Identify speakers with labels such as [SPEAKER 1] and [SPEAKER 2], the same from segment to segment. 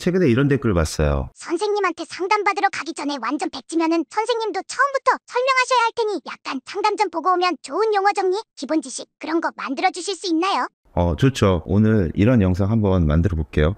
[SPEAKER 1] 최근에 이런 댓글을 봤어요.
[SPEAKER 2] 선생님한테 상담받으러 가기 전에 완전 백지면은 선생님도 처음부터 설명하셔야 할 테니 약간 상담 좀 보고 오면 좋은 용어 정리, 기본 지식 그런 거 만들어 주실 수 있나요?
[SPEAKER 1] 좋죠. 오늘 이런 영상 한번 만들어 볼게요.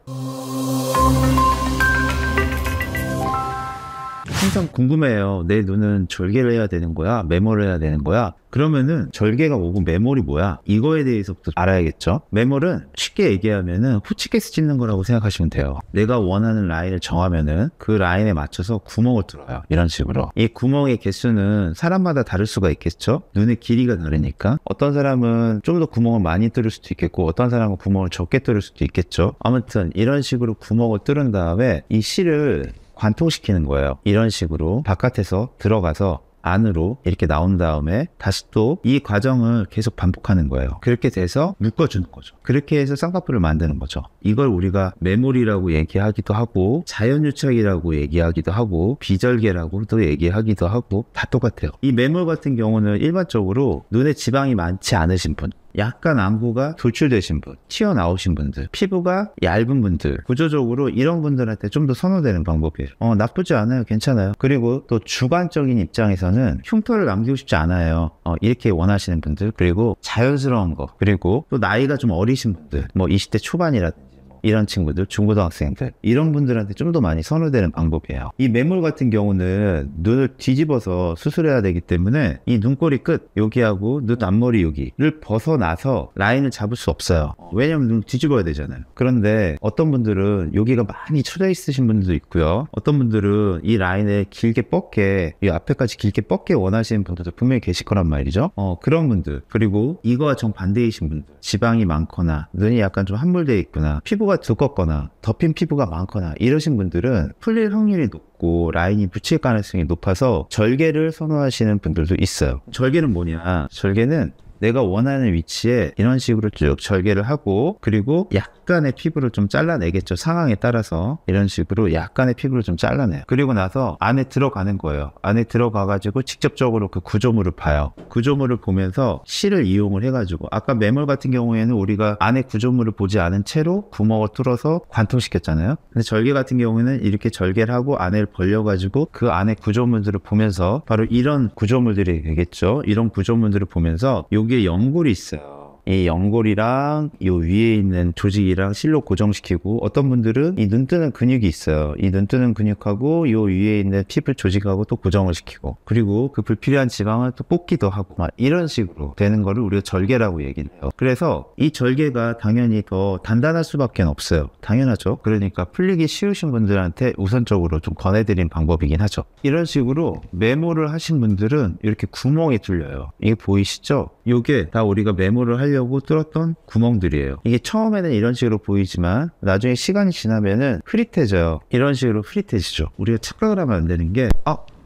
[SPEAKER 1] 항상 궁금해요. 내 눈은 절개를 해야 되는 거야? 메모를 해야 되는 거야? 그러면은 절개가 뭐고 메모리 뭐야? 이거에 대해서부터 알아야겠죠? 메모는 쉽게 얘기하면은 후치케스 찝는 거라고 생각하시면 돼요. 내가 원하는 라인을 정하면은 그 라인에 맞춰서 구멍을 뚫어요. 이런 식으로. 이 구멍의 개수는 사람마다 다를 수가 있겠죠? 눈의 길이가 다르니까. 어떤 사람은 좀 더 구멍을 많이 뚫을 수도 있겠고 어떤 사람은 구멍을 적게 뚫을 수도 있겠죠? 아무튼 이런 식으로 구멍을 뚫은 다음에 이 실을 관통시키는 거예요. 이런 식으로 바깥에서 들어가서 안으로 이렇게 나온 다음에 다시 또 이 과정을 계속 반복하는 거예요. 그렇게 돼서 묶어주는 거죠. 그렇게 해서 쌍꺼풀을 만드는 거죠. 이걸 우리가 메모리라고 얘기하기도 하고 자연유착이라고 얘기하기도 하고 비절개라고도 얘기하기도 하고 다 똑같아요. 이 메몰 같은 경우는 일반적으로 눈에 지방이 많지 않으신 분, 약간 안구가 돌출되신 분, 튀어나오신 분들, 피부가 얇은 분들, 구조적으로 이런 분들한테 좀 더 선호되는 방법이에요. 나쁘지 않아요. 괜찮아요. 그리고 또 주관적인 입장에서는 흉터를 남기고 싶지 않아요. 이렇게 원하시는 분들, 그리고 자연스러운 거, 그리고 또 나이가 좀 어리신 분들, 뭐 20대 초반이라든지 이런 친구들, 중고등학생들, 이런 분들한테 좀 더 많이 선호되는 방법이에요. 이 메몰 같은 경우는 눈을 뒤집어서 수술해야 되기 때문에 이 눈꼬리 끝 여기하고 눈 앞머리 여기를 벗어나서 라인을 잡을 수 없어요. 왜냐면 눈 뒤집어야 되잖아요. 그런데 어떤 분들은 여기가 많이 쳐져 있으신 분들도 있고요. 어떤 분들은 이 라인을 길게 뻗게, 이 앞에까지 길게 뻗게 원하시는 분들도 분명히 계실 거란 말이죠. 그런 분들, 그리고 이거와 정반대이신 분들, 지방이 많거나 눈이 약간 좀 함몰되어 있거나 피부가 두껍거나 덮인 피부가 많거나 이러신 분들은 풀릴 확률이 높고 라인이 붙일 가능성이 높아서 절개를 선호하시는 분들도 있어요. 절개는 뭐냐? 절개는 내가 원하는 위치에 이런 식으로 쭉 절개를 하고, 그리고 약간의 피부를 좀 잘라내겠죠. 상황에 따라서 이런 식으로 약간의 피부를 좀 잘라내요. 그리고 나서 안에 들어가는 거예요. 안에 들어가가지고 직접적으로 그 구조물을 봐요. 구조물을 보면서 실을 이용을 해가지고, 아까 메몰 같은 경우에는 우리가 안에 구조물을 보지 않은 채로 구멍을 뚫어서 관통시켰잖아요. 근데 절개 같은 경우에는 이렇게 절개를 하고 안을 벌려가지고 그 안에 구조물들을 보면서 바로 이런 구조물들이 되겠죠. 이런 구조물들을 보면서 여기에 연골이 있어요. 이 연골이랑 이 위에 있는 조직이랑 실로 고정시키고, 어떤 분들은 이 눈 뜨는 근육이 있어요. 이 눈 뜨는 근육하고 이 위에 있는 피부 조직하고 또 고정을 시키고, 그리고 그 불필요한 지방을 또 뽑기도 하고, 막 이런 식으로 되는 거를 우리가 절개라고 얘기를 해요. 그래서 이 절개가 당연히 더 단단할 수밖에 없어요. 당연하죠. 그러니까 풀리기 쉬우신 분들한테 우선적으로 좀 권해드린 방법이긴 하죠. 이런 식으로 메모를 하신 분들은 이렇게 구멍이 뚫려요. 이게 보이시죠? 이게 다 우리가 메모를 하려고 뚫었던 구멍들이에요. 이게 처음에는 이런 식으로 보이지만 나중에 시간이 지나면은 흐릿해져요. 이런 식으로 흐릿해지죠. 우리가 착각을 하면 안 되는 게,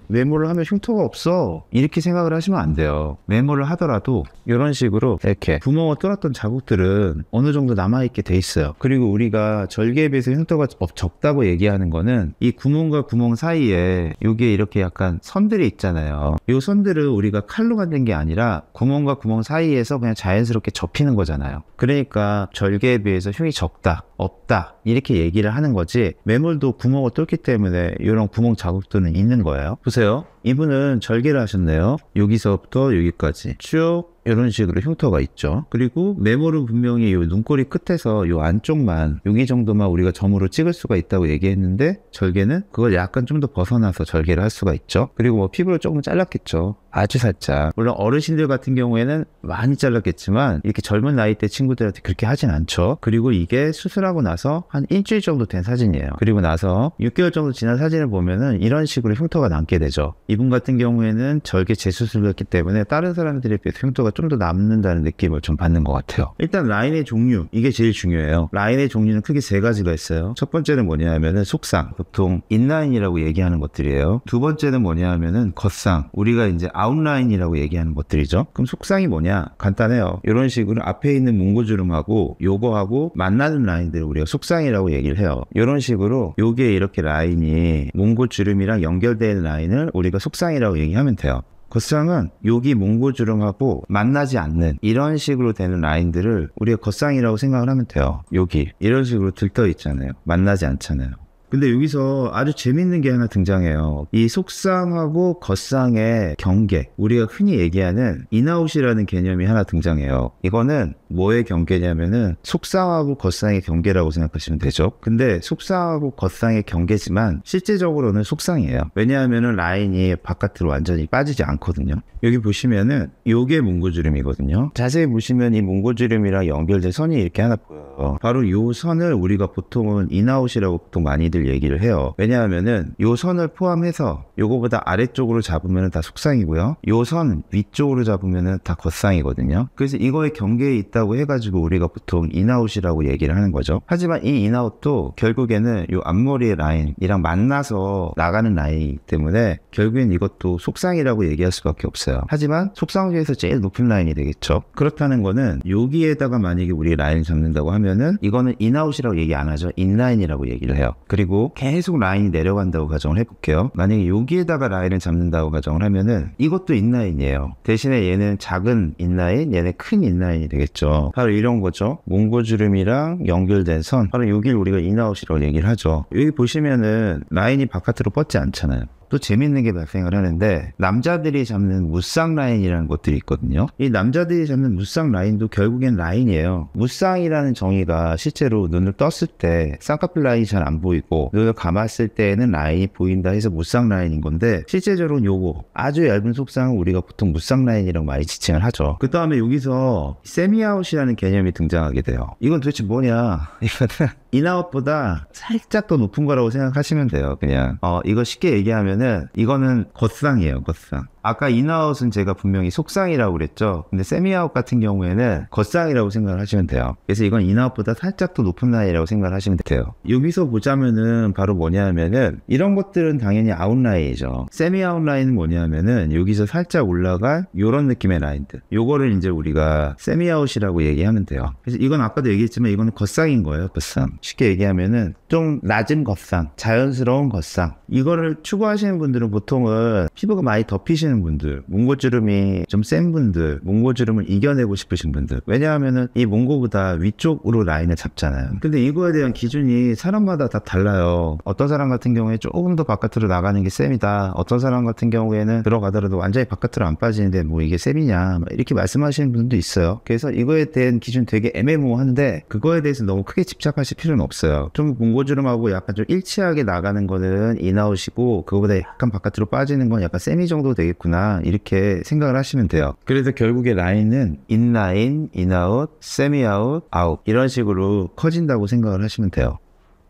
[SPEAKER 1] 메모를 하면 흉터가 없어, 이렇게 생각을 하시면 안 돼요. 메모를 하더라도 이런 식으로 이렇게 구멍을 뚫었던 자국들은 어느 정도 남아있게 돼 있어요. 그리고 우리가 절개에 비해서 흉터가 적다고 얘기하는 거는 이 구멍과 구멍 사이에 여기에 이렇게 약간 선들이 있잖아요. 이 선들을 우리가 칼로 만든 게 아니라 구멍과 구멍 사이에서 그냥 자연스럽게 접히는 거잖아요. 그러니까 절개에 비해서 흉이 적다, 없다, 이렇게 얘기를 하는 거지, 메몰도 구멍을 뚫기 때문에 이런 구멍 자국들은 있는 거예요. 보세요. 이분은 절개를 하셨네요. 여기서부터 여기까지 쭉 이런 식으로 흉터가 있죠. 그리고 메모를 분명히 이 눈꼬리 끝에서 이 안쪽만, 여기 정도만 우리가 점으로 찍을 수가 있다고 얘기했는데, 절개는 그걸 약간 좀 더 벗어나서 절개를 할 수가 있죠. 그리고 뭐 피부를 조금 잘랐겠죠. 아주 살짝. 물론 어르신들 같은 경우에는 많이 잘랐겠지만 이렇게 젊은 나이대 친구들한테 그렇게 하진 않죠. 그리고 이게 수술하고 나서 한 일주일 정도 된 사진이에요. 그리고 나서 6개월 정도 지난 사진을 보면은 이런 식으로 흉터가 남게 되죠. 이분 같은 경우에는 절개 재수술을 했기 때문에 다른 사람들에 비해서 흉터가 좀 더 남는다는 느낌을 좀 받는 것 같아요. 일단 라인의 종류, 이게 제일 중요해요. 라인의 종류는 크게 세 가지가 있어요. 첫 번째는 뭐냐 하면은 속상, 보통 인라인이라고 얘기하는 것들이에요. 두 번째는 뭐냐 하면은 겉상, 우리가 이제 아웃라인이라고 얘기하는 것들이죠. 그럼 속상이 뭐냐? 간단해요. 이런 식으로 앞에 있는 몽고주름하고 요거하고 만나는 라인들을 우리가 속상이라고 얘기를 해요. 이런 식으로 요게 이렇게 라인이 몽고주름이랑 연결되는 라인을 우리가 속상이라고 얘기하면 돼요. 겉상은 여기 몽고주름하고 만나지 않는 이런 식으로 되는 라인들을 우리가 겉상이라고 생각을 하면 돼요. 여기 이런 식으로 들떠 있잖아요. 만나지 않잖아요. 근데 여기서 아주 재밌는 게 하나 등장해요. 이 속쌍하고 겉쌍의 경계, 우리가 흔히 얘기하는 인아웃이라는 개념이 하나 등장해요. 이거는 뭐의 경계냐면은 속쌍하고 겉쌍의 경계라고 생각하시면 되죠. 근데 속쌍하고 겉쌍의 경계지만 실제적으로는 속쌍이에요. 왜냐하면은 라인이 바깥으로 완전히 빠지지 않거든요. 여기 보시면은 요게 몽고주름이거든요. 자세히 보시면 이 몽고주름이랑 연결된 선이 이렇게 하나 보여요. 바로 요 선을 우리가 보통은 인아웃이라고 보통 많이들 얘기를 해요. 왜냐하면은 요 선을 포함해서 요거보다 아래쪽으로 잡으면 다 속쌍이고요. 요 선 위쪽으로 잡으면 다 겉쌍이거든요. 그래서 이거의 경계에 있다고 해가지고 우리가 보통 인아웃이라고 얘기를 하는 거죠. 하지만 이 인아웃도 결국에는 요 앞머리의 라인이랑 만나서 나가는 라인이기 때문에 결국엔 이것도 속쌍이라고 얘기할 수밖에 없어요. 하지만 속쌍 중에서 제일 높은 라인이 되겠죠. 그렇다는 거는 여기에다가 만약에 우리 라인을 잡는다고 하면은 이거는 인아웃이라고 얘기 안 하죠. 인라인이라고 얘기를 해요. 그리고 계속 라인이 내려간다고 가정을 해볼게요. 만약에 여기에다가 라인을 잡는다고 가정을 하면은 이것도 인라인이에요. 대신에 얘는 작은 인라인, 얘는 큰 인라인이 되겠죠. 바로 이런 거죠. 몽고주름이랑 연결된 선, 바로 여기를 우리가 인아웃이라고 얘기를 하죠. 여기 보시면은 라인이 바깥으로 뻗지 않잖아요. 또 재밌는 게 발생을 하는데 남자들이 잡는 무쌍 라인이라는 것들이 있거든요. 이 남자들이 잡는 무쌍 라인도 결국엔 라인이에요. 무쌍이라는 정의가 실제로 눈을 떴을 때 쌍꺼풀 라인이 잘 안 보이고 눈을 감았을 때는 라인이 보인다 해서 무쌍 라인인 건데 실제적으로는 요거 아주 얇은 속쌍은 우리가 보통 무쌍 라인이라고 많이 지칭을 하죠. 그 다음에 여기서 세미아웃이라는 개념이 등장하게 돼요. 이건 도대체 뭐냐? 이거는 인아웃보다 살짝 더 높은 거라고 생각하시면 돼요. 그냥 이거 쉽게 얘기하면은 이거는 겉쌍이에요. 겉쌍. 아까 인아웃은 제가 분명히 속쌍이라고 그랬죠. 근데 세미아웃 같은 경우에는 겉쌍이라고 생각을 하시면 돼요. 그래서 이건 인아웃보다 살짝 더 높은 라인이라고 생각을 하시면 돼요. 여기서 보자면은 바로 뭐냐면은 이런 것들은 당연히 아웃라인이죠. 세미아웃 라인은 뭐냐면은 여기서 살짝 올라갈 요런 느낌의 라인들, 요거를 이제 우리가 세미아웃이라고 얘기하면 돼요. 그래서 이건 아까도 얘기했지만 이거는 겉쌍인 거예요. 겉쌍. 쉽게 얘기하면은 좀 낮은 겉쌍, 자연스러운 겉쌍, 이거를 추구하시는 분들은 보통은 피부가 많이 덮이시는 분들, 몽고주름이 좀 센 분들, 몽고주름을 이겨내고 싶으신 분들. 왜냐하면은 이 몽고보다 위쪽으로 라인을 잡잖아요. 근데 이거에 대한 기준이 사람마다 다 달라요. 어떤 사람 같은 경우에 조금 더 바깥으로 나가는 게 셈이다. 어떤 사람 같은 경우에는 들어가더라도 완전히 바깥으로 안 빠지는데 뭐 이게 셈이냐 이렇게 말씀하시는 분도 있어요. 그래서 이거에 대한 기준 되게 애매모호한데 그거에 대해서 너무 크게 집착하실 필요는 없어요. 좀 몽고주름하고 약간 좀 일치하게 나가는 거는 인아웃이고 그거보다 약간 바깥으로 빠지는 건 약간 세미 정도 되겠구나 이렇게 생각을 하시면 돼요. 그래서 결국에 라인은 인라인, 인아웃, 세미아웃, 아웃 이런 식으로 커진다고 생각을 하시면 돼요.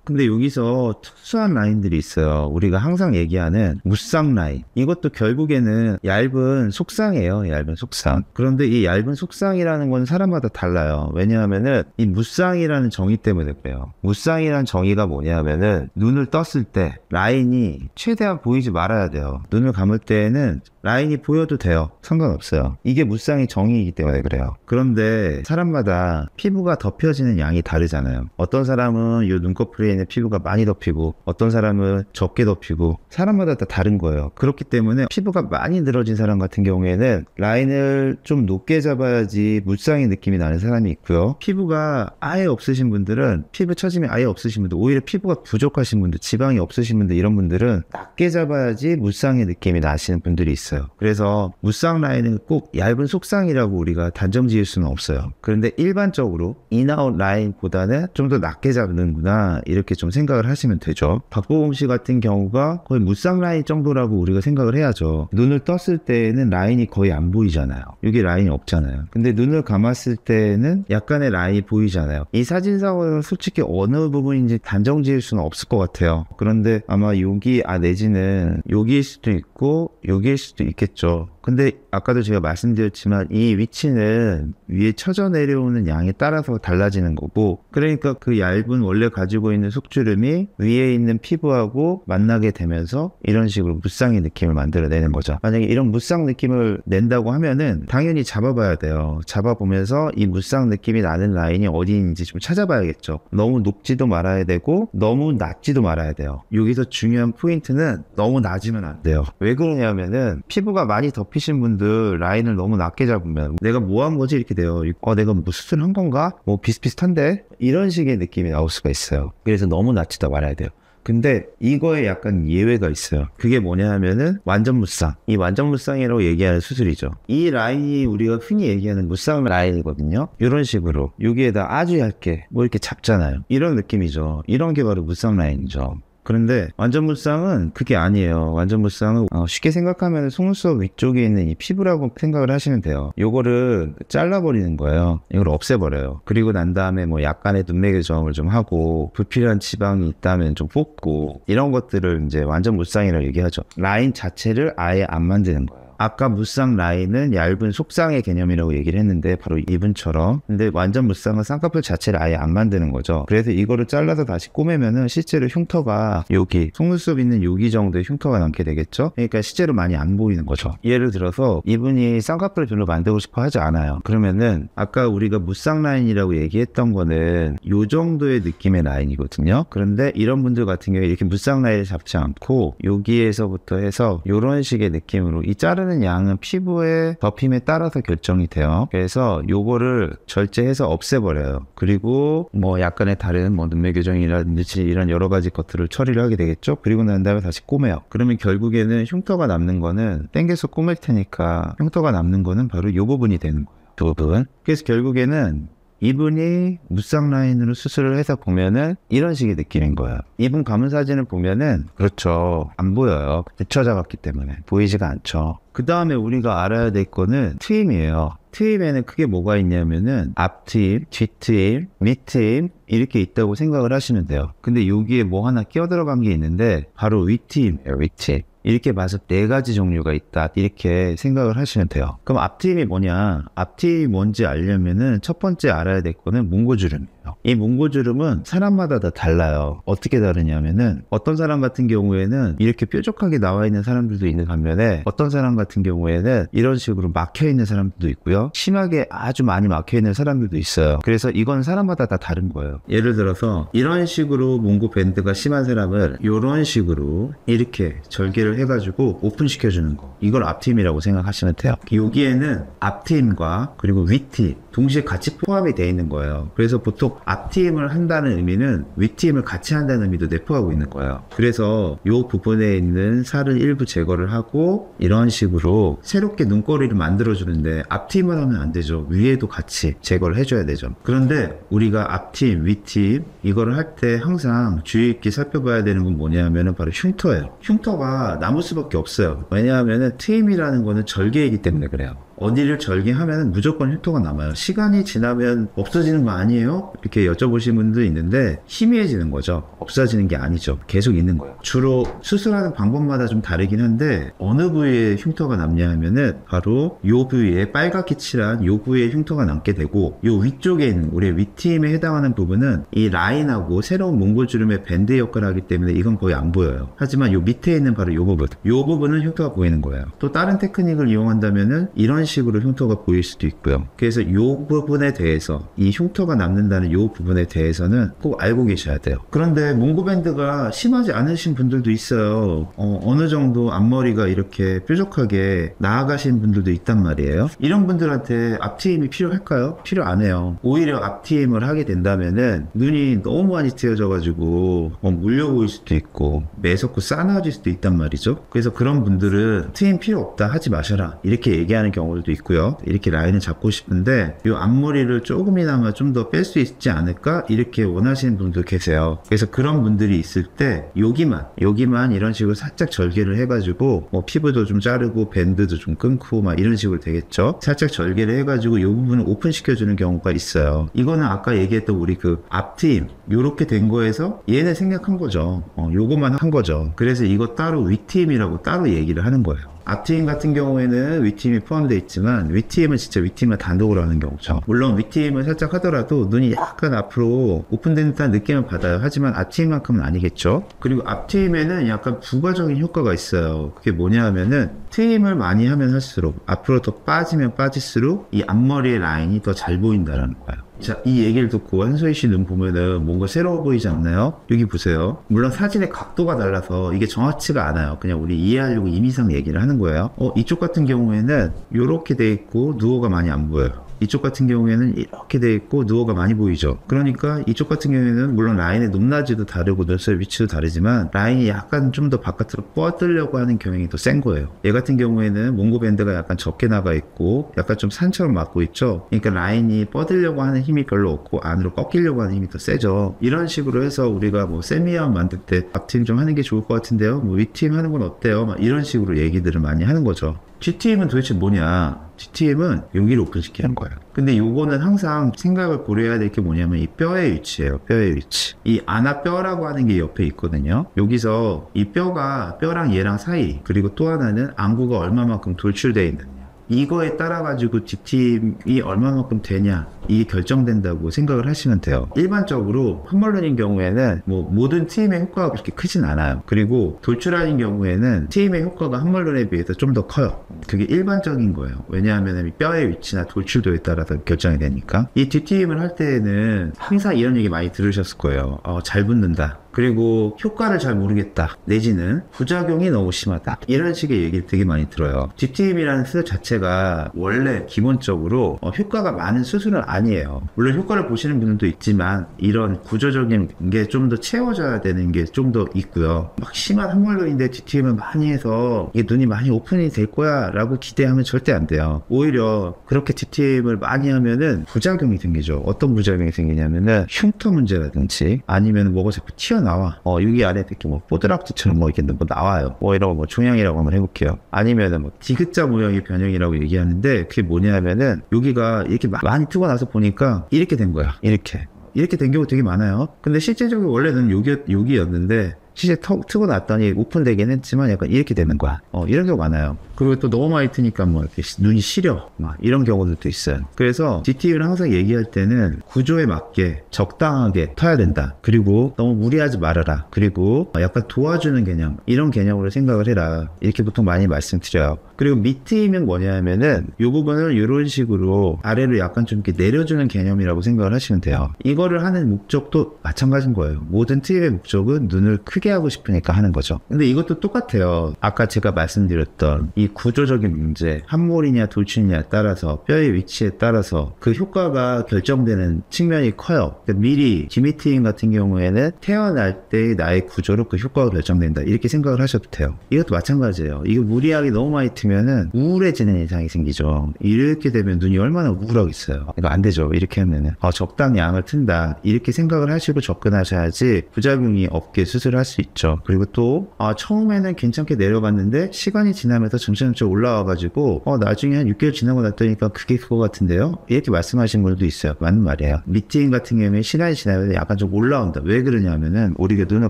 [SPEAKER 1] 근데 여기서 특수한 라인들이 있어요. 우리가 항상 얘기하는 무쌍 라인. 이것도 결국에는 얇은 속쌍이에요. 얇은 속쌍. 그런데 이 얇은 속쌍이라는 건 사람마다 달라요. 왜냐하면은 이 무쌍이라는 정의 때문에 그래요. 무쌍이라는 정의가 뭐냐면은 눈을 떴을 때 라인이 최대한 보이지 말아야 돼요. 눈을 감을 때에는 라인이 보여도 돼요. 상관없어요. 이게 무쌍의 정의이기 때문에 그래요. 그런데 사람마다 피부가 덮여지는 양이 다르잖아요. 어떤 사람은 이 눈꺼풀에 있는 피부가 많이 덮이고 어떤 사람은 적게 덮이고 사람마다 다 다른 거예요. 그렇기 때문에 피부가 많이 늘어진 사람 같은 경우에는 라인을 좀 높게 잡아야지 무쌍의 느낌이 나는 사람이 있고요. 피부가 아예 없으신 분들은 피부 처짐이 아예 없으신 분들, 오히려 피부가 부족하신 분들, 지방이 없으신 분들 이런 분들은 낮게 잡아야지 무쌍의 느낌이 나시는 분들이 있어요. 그래서 무쌍 라인은 꼭 얇은 속쌍이라고 우리가 단정 지을 수는 없어요. 그런데 일반적으로 인아웃 라인보다는 좀 더 낮게 잡는구나 이렇게 좀 생각을 하시면 되죠. 박보검 씨 같은 경우가 거의 무쌍 라인 정도라고 우리가 생각을 해야죠. 눈을 떴을 때는 라인이 거의 안 보이잖아요. 여기 라인이 없잖아요. 근데 눈을 감았을 때는 약간의 라인이 보이잖아요. 이 사진상으로는 솔직히 어느 부분인지 단정 지을 수는 없을 것 같아요. 그런데 아마 여기 내지는 여기일 수도 있고 여기일 수도 있겠죠. 근데 아까도 제가 말씀드렸지만 이 위치는 위에 쳐져 내려오는 양에 따라서 달라지는 거고, 그러니까 그 얇은 원래 가지고 있는 속주름이 위에 있는 피부하고 만나게 되면서 이런 식으로 무쌍의 느낌을 만들어내는 거죠. 만약에 이런 무쌍 느낌을 낸다고 하면은 당연히 잡아봐야 돼요. 잡아보면서 이 무쌍 느낌이 나는 라인이 어디인지 좀 찾아봐야겠죠. 너무 높지도 말아야 되고 너무 낮지도 말아야 돼요. 여기서 중요한 포인트는 너무 낮으면 안 돼요. 왜 그러냐면은 피부가 많이 덮이신 분들 라인을 너무 낮게 잡으면 내가 뭐 한 거지 이렇게 돼요. 내가 뭐 수술한 건가? 뭐 비슷비슷한데? 이런 식의 느낌이 나올 수가 있어요. 그래서 너무 낮지도 말아야 돼요. 근데 이거에 약간 예외가 있어요. 그게 뭐냐 하면은 완전 무쌍. 이 완전 무쌍이라고 얘기하는 수술이죠. 이 라인이 우리가 흔히 얘기하는 무쌍 라인이거든요. 이런 식으로 여기에다 아주 얇게 뭐 이렇게 잡잖아요. 이런 느낌이죠. 이런 게 바로 무쌍 라인이죠. 그런데 완전 무쌍은 그게 아니에요. 완전 무쌍은 쉽게 생각하면 속눈썹 위쪽에 있는 이 피부라고 생각을 하시면 돼요. 요거를 잘라버리는 거예요. 이걸 없애버려요. 그리고 난 다음에 뭐 약간의 눈매개 조합을 좀 하고 불필요한 지방이 있다면 좀 뽑고 이런 것들을 이제 완전 무쌍이라고 얘기하죠. 라인 자체를 아예 안 만드는 거예요. 아까 무쌍 라인은 얇은 속쌍의 개념이라고 얘기를 했는데 바로 이분처럼. 근데 완전 무쌍은 쌍꺼풀 자체를 아예 안 만드는 거죠. 그래서 이거를 잘라서 다시 꼬매면은 실제로 흉터가 여기 속눈썹 있는 여기 정도의 흉터가 남게 되겠죠. 그러니까 실제로 많이 안 보이는 거죠. 예를 들어서 이분이 쌍꺼풀을 별로 만들고 싶어 하지 않아요. 그러면은 아까 우리가 무쌍 라인이라고 얘기했던 거는 요 정도의 느낌의 라인이거든요. 그런데 이런 분들 같은 경우에 이렇게 무쌍 라인을 잡지 않고 여기에서부터 해서 요런 식의 느낌으로 이 자르는 양은 피부의 덮임에 따라서 결정이 돼요. 그래서 요거를 절제해서 없애버려요. 그리고 뭐 약간의 다른 뭐 눈매 교정이라든지 이런 여러 가지 것들을 처리를 하게 되겠죠. 그리고 난 다음에 다시 꼬매요. 그러면 결국에는 흉터가 남는 거는 땡겨서 꼬맬 테니까 흉터가 남는 거는 바로 요 부분이 되는 거예요. 그 부분. 그래서 결국에는 이분이 무쌍 라인으로 수술을 해서 보면은 이런 식의 느낌인 거예요. 이분 가문 사진을 보면은 그렇죠. 안 보여요. 붙여 잡았기 때문에 보이지가 않죠. 그 다음에 우리가 알아야 될 거는 트임이에요. 트임에는 크게 뭐가 있냐면은 앞트임, 뒷트임, 밑트임 이렇게 있다고 생각을 하시면 돼요. 근데 여기에 뭐 하나 끼어들어간 게 있는데 바로 윗트임이에요. 윗트임. 이렇게 봐서 4가지 종류가 있다 이렇게 생각을 하시면 돼요. 그럼 앞트임이 뭐냐? 앞트임이 뭔지 알려면은 첫 번째 알아야 될 거는 몽고주름이에요. 이 몽고주름은 사람마다 다 달라요. 어떻게 다르냐면은 어떤 사람 같은 경우에는 이렇게 뾰족하게 나와 있는 사람들도 있는 반면에 어떤 사람 같은 경우에는 이런 식으로 막혀 있는 사람들도 있고요. 심하게 아주 많이 막혀 있는 사람들도 있어요. 그래서 이건 사람마다 다 다른 거예요. 예를 들어서 이런 식으로 몽고 밴드가 심한 사람을 이런 식으로 이렇게 절개를 해가지고 오픈시켜주는 거. 이걸 앞트임이라고 생각하시면 돼요. 여기에는 앞트임과 그리고 윗트임 동시에 같이 포함이 되어 있는 거예요. 그래서 보통 앞트임을 한다는 의미는 윗트임을 같이 한다는 의미도 내포하고 있는 거예요. 그래서 이 부분에 있는 살을 일부 제거를 하고 이런 식으로 새롭게 눈꼬리를 만들어주는데 앞트임을 하면 안 되죠. 위에도 같이 제거를 해줘야 되죠. 그런데 우리가 앞트임, 윗트임 이거를 할 때 항상 주의 있게 살펴봐야 되는 건 뭐냐면은 바로 흉터예요. 흉터가 남을 수밖에 없어요. 왜냐하면은 트임이라는 거는 절개이기 때문에 그래요. 어디를 절개하면 무조건 흉터가 남아요. 시간이 지나면 없어지는 거 아니에요? 이렇게 여쭤보시는 분도 있는데 희미해지는 거죠. 없어지는 게 아니죠. 계속 있는 거예요. 주로 수술하는 방법마다 좀 다르긴 한데 어느 부위에 흉터가 남냐 하면은 바로 요 부위에 빨갛게 칠한 요 부위에 흉터가 남게 되고 요 위쪽에 있는 우리 윗트임에 해당하는 부분은 이 라인하고 새로운 몽골주름의 밴드 역할을 하기 때문에 이건 거의 안 보여요. 하지만 요 밑에 있는 바로 요 부분 요 부분은 흉터가 보이는 거예요. 또 다른 테크닉을 이용한다면은 이런 식으로 흉터가 보일 수도 있고요. 그래서 이 부분에 대해서 이 흉터가 남는다는 이 부분에 대해서는 꼭 알고 계셔야 돼요. 그런데 몽고밴드가 심하지 않으신 분들도 있어요. 어느 정도 앞머리가 이렇게 뾰족하게 나아가신 분들도 있단 말이에요. 이런 분들한테 앞트임이 필요할까요? 필요 안 해요. 오히려 앞트임을 하게 된다면은 눈이 너무 많이 트여져가지고 물려 보일 수도 있고 매섭고 싸나워질 수도 있단 말이죠. 그래서 그런 분들은 트임 필요 없다 하지 마셔라 이렇게 얘기하는 경우들도 있고요. 이렇게 라인을 잡고 싶은데 이 앞머리를 조금이나마 좀 더 뺄 수 있지 않을까 이렇게 원하시는 분도 계세요. 그래서 그런 분들이 있을 때 여기만 이런 식으로 살짝 절개를 해가지고 뭐 피부도 좀 자르고 밴드도 좀 끊고 막 이런 식으로 되겠죠. 살짝 절개를 해가지고 이 부분을 오픈시켜주는 경우가 있어요. 이거는 아까 얘기했던 우리 그 앞트임 요렇게 된 거에서 얘는 생략한 거죠. 요거만 한 거죠. 그래서 이거 따로 윗트임이라고 따로 얘기를 하는 거예요. 앞트임 같은 경우에는 윗트임이 포함되어 있지만 윗트임은 진짜 윗트임을 단독으로 하는 경우죠. 물론 윗트임을 살짝 하더라도 눈이 약간 앞으로 오픈된 듯한 느낌을 받아요. 하지만 앞트임만큼은 아니겠죠. 그리고 앞트임에는 약간 부가적인 효과가 있어요. 그게 뭐냐 하면은 트임을 많이 하면 할수록 앞으로 더 빠지면 빠질수록 이 앞머리의 라인이 더 잘 보인다는 거예요. 자, 이 얘기를 듣고 한소희 씨 눈 보면은 뭔가 새로워 보이지 않나요? 여기 보세요. 물론 사진의 각도가 달라서 이게 정확치가 않아요. 그냥 우리 이해하려고 임의상 얘기를 하는 거예요. 이쪽 같은 경우에는 이렇게 돼 있고 누워가 많이 안 보여요. 이쪽 같은 경우에는 이렇게 돼 있고 누워가 많이 보이죠. 그러니까 이쪽 같은 경우에는 물론 라인의 높낮이도 다르고 눈썹의 위치도 다르지만 라인이 약간 좀 더 바깥으로 뻗으려고 하는 경향이 더 센 거예요. 얘 같은 경우에는 몽고 밴드가 약간 적게 나가 있고 약간 좀 산처럼 맞고 있죠. 그러니까 라인이 뻗으려고 하는 힘이 별로 없고 안으로 꺾이려고 하는 힘이 더 세죠. 이런 식으로 해서 우리가 뭐 세미암 만들 때 앞팀 좀 하는 게 좋을 것 같은데요. 뭐 윗팀 하는 건 어때요? 막 이런 식으로 얘기들을 많이 하는 거죠. GTM은 도대체 뭐냐? GTM은 여기를 오픈시키는 거예요. 근데 요거는 항상 생각을 고려해야 될 게 뭐냐면 이 뼈의 위치예요. 뼈의 위치. 이 아나뼈라고 하는 게 옆에 있거든요. 여기서 이 뼈가 뼈랑 얘랑 사이, 그리고 또 하나는 안구가 얼마만큼 돌출되어 있느냐, 이거에 따라 가지고 GTM이 얼마만큼 되냐, 이게 결정된다고 생각을 하시면 돼요. 일반적으로 펌멀런인 경우에는 뭐 모든 TM의 효과가 그렇게 크진 않아요. 그리고 돌출하는 경우에는 TM의 효과가 펌멀런에 비해서 좀 더 커요. 그게 일반적인 거예요. 왜냐하면 뼈의 위치나 돌출도에 따라서 결정이 되니까. 이 DTM을 할 때에는 항상 이런 얘기 많이 들으셨을 거예요. 잘 붙는다, 그리고 효과를 잘 모르겠다, 내지는 부작용이 너무 심하다, 이런 식의 얘기를 되게 많이 들어요. DTM이라는 수술 자체가 원래 기본적으로 효과가 많은 수술은 아니에요. 물론 효과를 보시는 분들도 있지만 이런 구조적인 게 좀 더 채워져야 되는 게 좀 더 있고요. 막 심한 항몰로인데 DTM을 많이 해서 이게 눈이 많이 오픈이 될 거야 라고 기대하면 절대 안 돼요. 오히려 그렇게 DTM을 많이 하면은 부작용이 생기죠. 어떤 부작용이 생기냐면은 흉터 문제라든지 아니면 뭐가 자꾸 튀어나와. 여기 안에 이렇게 뭐 뽀드락지처럼 뭐 이렇게 뭐 나와요. 뭐 이런 거 뭐 종양이라고 한번 해볼게요. 아니면은 뭐 디귿자 모형의 변형이라고 얘기하는데 그게 뭐냐면은 여기가 이렇게 많이 트고 나서 보니까 이렇게 된 거야. 이렇게 된 경우 되게 많아요. 근데 실제적으로 원래는 여기였는데 실제 트고 났더니 오픈되긴 했지만 약간 이렇게 되는 거야. 이런 경우 많아요. 그리고 또 너무 많이 트니까 뭐 이렇게 눈이 시려, 막 이런 경우들도 있어요. 그래서 DTM을 항상 얘기할 때는 구조에 맞게 적당하게 터야 된다. 그리고 너무 무리하지 말아라. 그리고 약간 도와주는 개념, 이런 개념으로 생각을 해라. 이렇게 보통 많이 말씀드려요. 그리고 밑트임은 뭐냐면은 이 부분을 이런 식으로 아래로 약간 좀 이렇게 내려주는 개념이라고 생각을 하시면 돼요. 이거를 하는 목적도 마찬가지인 거예요. 모든 트임의 목적은 눈을 크게 하고 싶으니까 하는 거죠. 근데 이것도 똑같아요. 아까 제가 말씀드렸던 이 구조적인 문제, 함몰이냐 돌출이냐에 따라서 뼈의 위치에 따라서 그 효과가 결정되는 측면이 커요. 그러니까 미리 디미트임 같은 경우에는 태어날 때의 나의 구조로 그 효과가 결정된다, 이렇게 생각을 하셔도 돼요. 이것도 마찬가지예요. 이거 무리하게 너무 많이 트면은 우울해지는 현상이 생기죠. 이렇게 되면 눈이 얼마나 우울하겠어요. 이거 안 되죠. 이렇게 하면은 적당히 양을 튼다, 이렇게 생각을 하시고 접근하셔야지 부작용이 없게 수술할 수 있죠. 그리고 또 처음에는 괜찮게 내려갔는데 시간이 지나면서 점점 올라와가지고 나중에 한 6개월 지나고 났더니까 그게 그거 같은데요, 이렇게 말씀하신 분들도 있어요. 맞는 말이에요. 밑트임 같은 경우에 시간이 지나면 약간 좀 올라온다. 왜 그러냐면은 우리가 눈을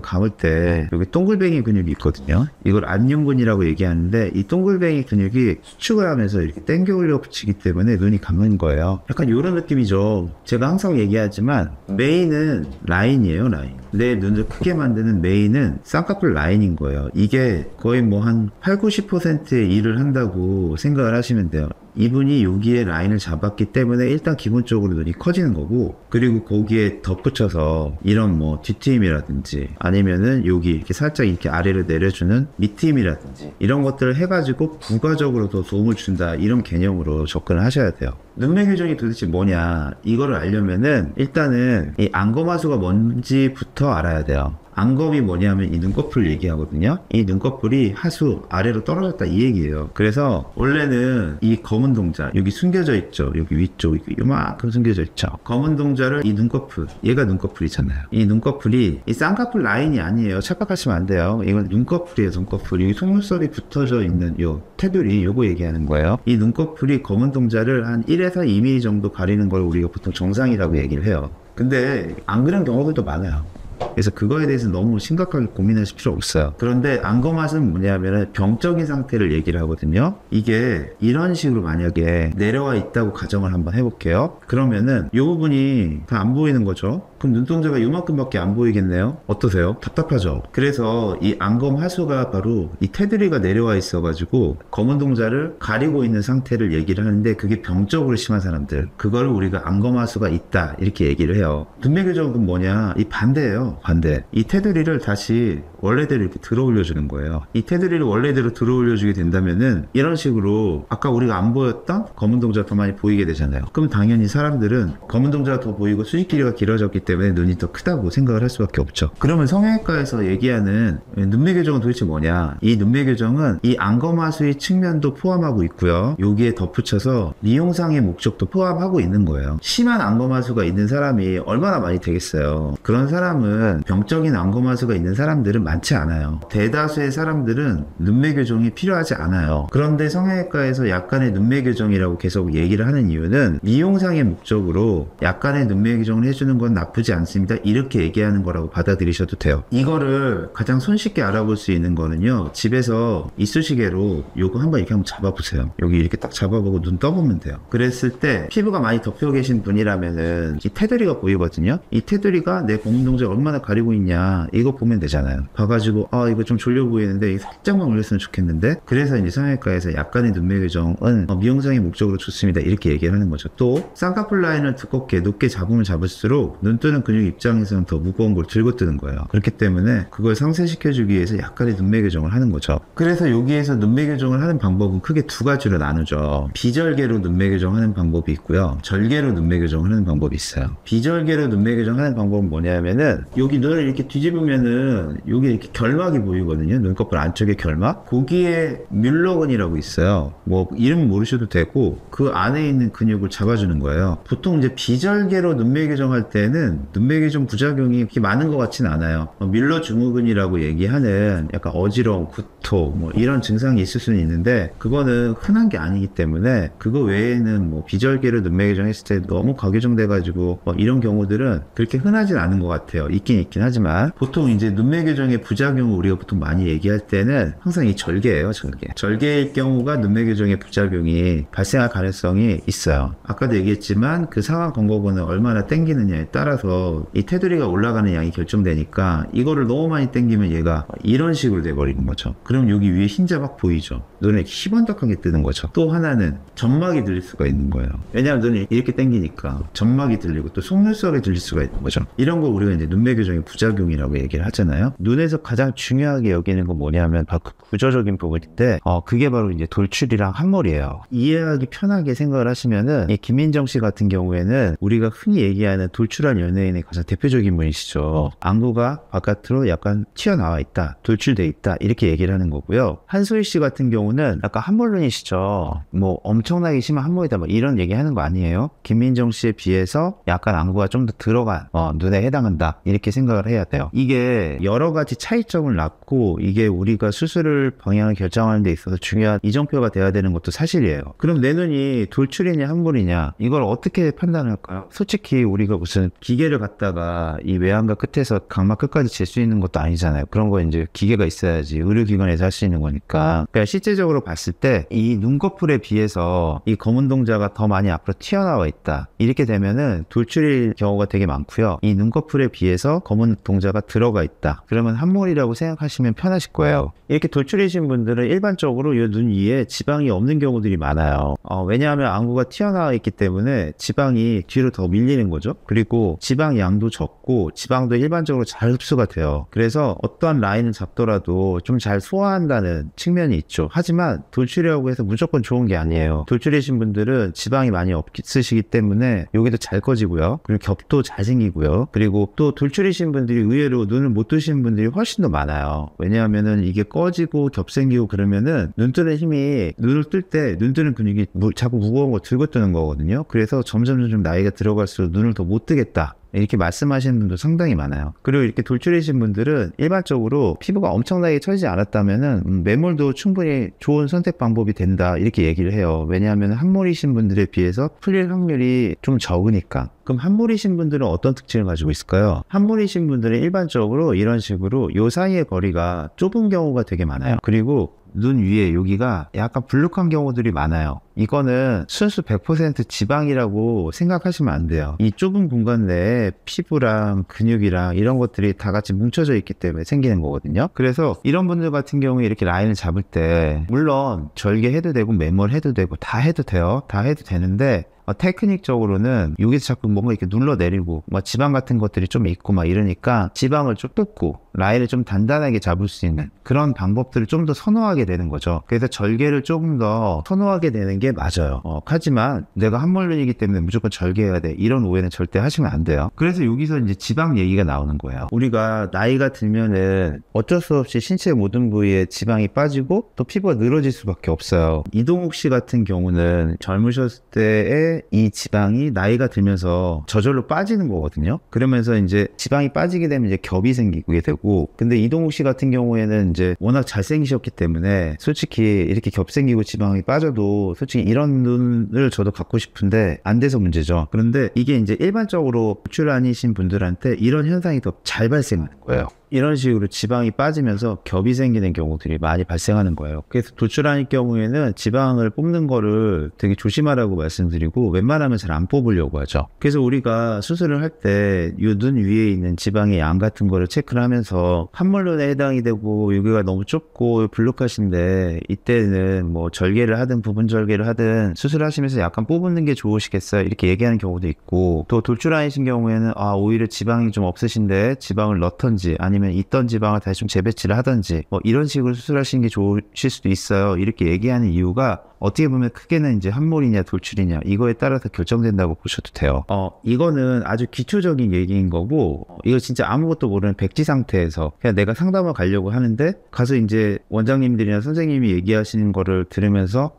[SPEAKER 1] 감을 때 여기 동글뱅이 근육이 있거든요. 이걸 안윤근이라고 얘기하는데 이 동글뱅이 근육이 수축을 하면서 이렇게 당겨 올려 붙이기 때문에 눈이 감는 거예요. 약간 이런 느낌이죠. 제가 항상 얘기하지만 메인은 라인이에요. 라인. 내 눈을 크게 만드는 메인은 쌍꺼풀 라인인 거예요. 이게 거의 뭐 한 80-90%의 일을 한다고 생각을 하시면 돼요. 이분이 여기에 라인을 잡았기 때문에 일단 기본적으로 눈이 커지는 거고, 그리고 거기에 덧붙여서 이런 뭐 뒷트임이라든지 아니면은 여기 이렇게 살짝 이렇게 아래로 내려주는 밑트임이라든지 이런 것들을 해가지고 부가적으로 더 도움을 준다, 이런 개념으로 접근을 하셔야 돼요. 눈매 교정이 도대체 뭐냐, 이거를 알려면은 일단은 이 안검하수가 뭔지부터 알아야 돼요. 안검이 뭐냐면 이 눈꺼풀을 얘기하거든요. 이 눈꺼풀이 하수 아래로 떨어졌다, 이 얘기예요. 그래서 원래는 이 검은 동자 여기 숨겨져 있죠. 여기 위쪽 요만큼 숨겨져 있죠. 검은 동자를 이 눈꺼풀, 얘가 눈꺼풀이잖아요. 이 눈꺼풀이 이 쌍꺼풀 라인이 아니에요. 착각하시면 안 돼요. 이건 눈꺼풀이에요. 눈꺼풀. 여기 속눈썹이 붙어져 있는 요 테두리, 요거 얘기하는 거예요. 이 눈꺼풀이 검은 동자를 한 1에서 2mm 정도 가리는 걸 우리가 보통 정상이라고 얘기를 해요. 근데 안 그런 경우들도 많아요. 그래서 그거에 대해서 너무 심각하게 고민하실 필요 없어요. 그런데 안검하수는 뭐냐면 병적인 상태를 얘기를 하거든요. 이게 이런 식으로 만약에 내려와 있다고 가정을 한번 해볼게요. 그러면은 이 부분이 다 안 보이는 거죠. 그럼 눈동자가 요만큼밖에 안 보이겠네요. 어떠세요? 답답하죠? 그래서 이 안검하수가 바로 이 테두리가 내려와 있어가지고 검은 동자를 가리고 있는 상태를 얘기를 하는데, 그게 병적으로 심한 사람들, 그걸 우리가 안검하수가 있다, 이렇게 얘기를 해요. 눈매 교정은 뭐냐, 이 반대예요. 반대. 이 테두리를 다시 원래대로 이렇게 들어 올려주는 거예요. 이 테두리를 원래대로 들어 올려주게 된다면은 이런 식으로 아까 우리가 안 보였던 검은 동자가 더 많이 보이게 되잖아요. 그럼 당연히 사람들은 검은 동자가 더 보이고 수직 길이가 길어졌기 때문에 눈이 더 크다고 생각을 할 수밖에 없죠. 그러면 성형외과에서 얘기하는 눈매 교정은 도대체 뭐냐? 이 눈매 교정은 이 안검하수의 측면도 포함하고 있고요. 여기에 덧붙여서 미용상의 목적도 포함하고 있는 거예요. 심한 안검하수가 있는 사람이 얼마나 많이 되겠어요. 그런 사람은 병적인 안검하수가 있는 사람들은 많지 않아요. 대다수의 사람들은 눈매 교정이 필요하지 않아요. 그런데 성형외과에서 약간의 눈매 교정이라고 계속 얘기를 하는 이유는 미용상의 목적으로 약간의 눈매 교정을 해주는 건 나쁘지 않습니다. 이렇게 얘기하는 거라고 받아들이셔도 돼요. 이거를 가장 손쉽게 알아볼 수 있는 거는요. 집에서 이쑤시개로 요거 한번 이렇게 한번 잡아보세요. 여기 이렇게 딱 잡아보고 눈 떠보면 돼요. 그랬을 때 피부가 많이 덮여 계신 분이라면은 이 테두리가 보이거든요. 이 테두리가 내 검은 동자를 얼마나 가리고 있냐 이거 보면 되잖아요. 봐가지고 이거 좀 졸려 보이는데 이거 살짝만 올렸으면 좋겠는데 그래서 이제 성형외과에서 약간의 눈매 교정은 미용상의 목적으로 좋습니다. 이렇게 얘기를 하는 거죠. 또 쌍꺼풀 라인을 두껍게 높게 잡으면 잡을수록 눈 뜨는 근육 입장에서는 더 무거운 걸 들고 뜨는 거예요. 그렇기 때문에 그걸 상쇄시켜주기 위해서 약간의 눈매 교정을 하는 거죠. 그래서 여기에서 눈매 교정을 하는 방법은 크게 두 가지로 나누죠. 비절개로 눈매 교정하는 방법이 있고요. 절개로 눈매 교정을 하는 방법이 있어요. 비절개로 눈매 교정하는 방법은 뭐냐면은 여기 눈을 이렇게 뒤집으면은 여기 이렇게 결막이 보이거든요. 눈꺼풀 안쪽에 결막. 거기에 뮬러근이라고 있어요. 뭐 이름 모르셔도 되고 그 안에 있는 근육을 잡아주는 거예요. 보통 이제 비절개로 눈매 교정할 때는 눈매 교정 부작용이 그렇게 많은 것 같진 않아요. 뮬러 증후군이라고 얘기하는 약간 어지러움, 구토 뭐 이런 증상이 있을 수는 있는데 그거는 흔한 게 아니기 때문에 그거 외에는 뭐 비절개로 눈매 교정했을 때 너무 과교정돼 가지고 뭐 이런 경우들은 그렇게 흔하진 않은 것 같아요. 있긴 하지만 보통 이제 눈매 교정의 부작용을 우리가 보통 많이 얘기할 때는 항상 이 절개예요. 절개일 경우가 눈매 교정의 부작용이 발생할 가능성이 있어요. 아까도 얘기했지만 그 상하 건거근을 얼마나 당기느냐에 따라서 이 테두리가 올라가는 양이 결정되니까 이거를 너무 많이 당기면 얘가 이런 식으로 돼버리는 거죠. 그럼 여기 위에 흰자 막 보이죠. 눈에 이렇게 희번덕하게 뜨는 거죠. 또 하나는 점막이 들릴 수가 있는 거예요. 왜냐하면 눈이 이렇게 당기니까 점막이 들리고 또 속눈썹이 들릴 수가 있는 거죠. 이런 걸 우리가 이제 눈매 교정의 부작용이라고 얘기를 하잖아요. 눈에서 가장 중요하게 여기는 건 뭐냐면 바로 구조적인 부분인데 그게 바로 이제 돌출이랑 함몰이에요. 이해하기 편하게 생각을 하시면은 이 김민정 씨 같은 경우에는 우리가 흔히 얘기하는 돌출한 연예인의 가장 대표적인 분이시죠. 안구가 바깥으로 약간 튀어나와 있다, 돌출돼 있다 이렇게 얘기를 하는 거고요. 한소희 씨 같은 경우는 약간 함몰눈이시죠. 뭐 엄청나게 심한 함몰이다 뭐 이런 얘기 하는 거 아니에요. 김민정 씨에 비해서 약간 안구가 좀 더 들어간 눈에 해당한다 이렇게 생각을 해야 돼요. 이게 여러 가지 차이점을 낳고 이게 우리가 수술을 방향을 결정하는 데 있어서 중요한 이정표가 돼야 되는 것도 사실이에요. 그럼 내 눈이 돌출이냐 함몰이냐 이걸 어떻게 판단할까요? 솔직히 우리가 무슨 기계를 갖다가 이 외안과 끝에서 각막 끝까지 잴 수 있는 것도 아니잖아요. 그런 거 이제 기계가 있어야지 의료기관에서 할 수 있는 거니까. 그러니까 실제적으로 봤을 때 이 눈꺼풀에 비해서 이 검은 동자가 더 많이 앞으로 튀어나와 있다. 이렇게 되면은 돌출일 경우가 되게 많고요. 이 눈꺼풀에 비해서 검은 동자가 들어가 있다. 그러면 함몰이라고 생각하시면 편하실 거예요. 이렇게 돌출이신 분들은 일반적으로 이 눈 위에 지방이 없는 경우들이 많아요. 왜냐하면 안구가 튀어나와 있기 때문에 지방이 뒤로 더 밀리는 거죠. 그리고 지방 양도 적고 지방도 일반적으로 잘 흡수가 돼요. 그래서 어떠한 라인을 잡더라도 좀 잘 소화한다는 측면이 있죠. 하지만 돌출이라고 해서 무조건 좋은 게 아니에요. 돌출이신 분들은 지방이 많이 없으시기 때문에 여기도 잘 꺼지고요. 그리고 겹도 잘 생기고요. 그리고 또 돌출이신 분들이 의외로 눈을 못 뜨시는 분들이 훨씬 더 많아요. 왜냐하면은 이게 꺼지고 겹 생기고 그러면은 눈 뜨는 힘이 눈을 뜰 때 눈 뜨는 근육이 자꾸 무거운 거 들고 뜨는 거거든요. 그래서 점점 나이가 들어갈수록 눈을 더 못 뜨겠다. 이렇게 말씀하시는 분도 상당히 많아요. 그리고 이렇게 돌출이신 분들은 일반적으로 피부가 엄청나게 처지지 않았다면은 매몰도 충분히 좋은 선택 방법이 된다 이렇게 얘기를 해요. 왜냐하면 함몰이신 분들에 비해서 풀릴 확률이 좀 적으니까. 그럼 함몰이신 분들은 어떤 특징을 가지고 있을까요? 함몰이신 분들은 일반적으로 이런 식으로 요 사이의 거리가 좁은 경우가 되게 많아요. 그리고 눈 위에 여기가 약간 불룩한 경우들이 많아요. 이거는 순수 100% 지방이라고 생각하시면 안 돼요. 이 좁은 공간 내에 피부랑 근육이랑 이런 것들이 다 같이 뭉쳐져 있기 때문에 생기는 거거든요. 그래서 이런 분들 같은 경우에 이렇게 라인을 잡을 때 물론 절개해도 되고 매몰해도 되고 다 해도 돼요. 다 해도 되는데 테크닉적으로는 여기서 자꾸 뭔가 이렇게 눌러내리고 뭐 지방 같은 것들이 좀 있고 막 이러니까 지방을 좀 뜯고 라인을 좀 단단하게 잡을 수 있는 그런 방법들을 좀 더 선호하게 되는 거죠. 그래서 절개를 조금 더 선호하게 되는 게 맞아요. 하지만 내가 한몰륜이기 때문에 무조건 절개해야 돼, 이런 오해는 절대 하시면 안 돼요. 그래서 여기서 이제 지방 얘기가 나오는 거예요. 우리가 나이가 들면은 어쩔 수 없이 신체 모든 부위에 지방이 빠지고 또 피부가 늘어질 수밖에 없어요. 이동욱 씨 같은 경우는 젊으셨을 때의 이 지방이 나이가 들면서 저절로 빠지는 거거든요. 그러면서 이제 지방이 빠지게 되면 이제 겹이 생기게 되고, 근데 이동욱 씨 같은 경우에는 이제 워낙 잘생기셨기 때문에 솔직히 이렇게 겹 생기고 지방이 빠져도 솔직히 이런 눈을 저도 갖고 싶은데 안 돼서 문제죠. 그런데 이게 이제 일반적으로 노출아니신 분들한테 이런 현상이 더 잘 발생하는 거예요. 이런 식으로 지방이 빠지면서 겹이 생기는 경우들이 많이 발생하는 거예요. 그래서 돌출아닐 경우에는 지방을 뽑는 거를 되게 조심하라고 말씀드리고 웬만하면 잘 안 뽑으려고 하죠. 그래서 우리가 수술을 할 때 이 눈 위에 있는 지방의 양 같은 거를 체크를 하면서 한몰눈에 해당이 되고 여기가 너무 좁고 불룩하신데 이때는 뭐 절개를 하든 부분 절개를 하든 수술하시면서 약간 뽑는 게 좋으시겠어요, 이렇게 얘기하는 경우도 있고, 또 돌출아니신 경우에는 오히려 지방이 좀 없으신데 지방을 넣던지 아니면 있던 지방을 다시 좀 재배치를 하던지 뭐 이런 식으로 수술하시는 게 좋으실 수도 있어요, 이렇게 얘기하는 이유가 어떻게 보면 크게는 이제 함몰이냐 돌출이냐 이거에 따라서 결정된다고 보셔도 돼요. 이거는 아주 기초적인 얘기인 거고, 이거 진짜 아무것도 모르는 백지 상태에서 그냥 내가 상담을 가려고 하는데 가서 이제 원장님들이나 선생님이 얘기하시는 거를 들으면서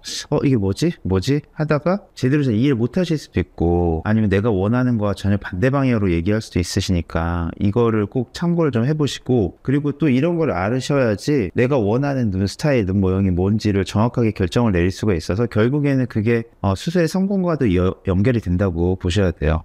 [SPEAKER 1] 이게 뭐지 하다가 제대로 잘 이해를 못 하실 수도 있고, 아니면 내가 원하는 거와 전혀 반대 방향으로 얘기할 수도 있으시니까 이거를 꼭 참고를 좀 해보시고, 그리고 또 이런 걸 알으셔야지 내가 원하는 눈 스타일, 눈 모형이 뭔지를 정확하게 결정을 내릴 수가 있어서 결국에는 그게 수술의 성공과도 연결이 된다고 보셔야 돼요.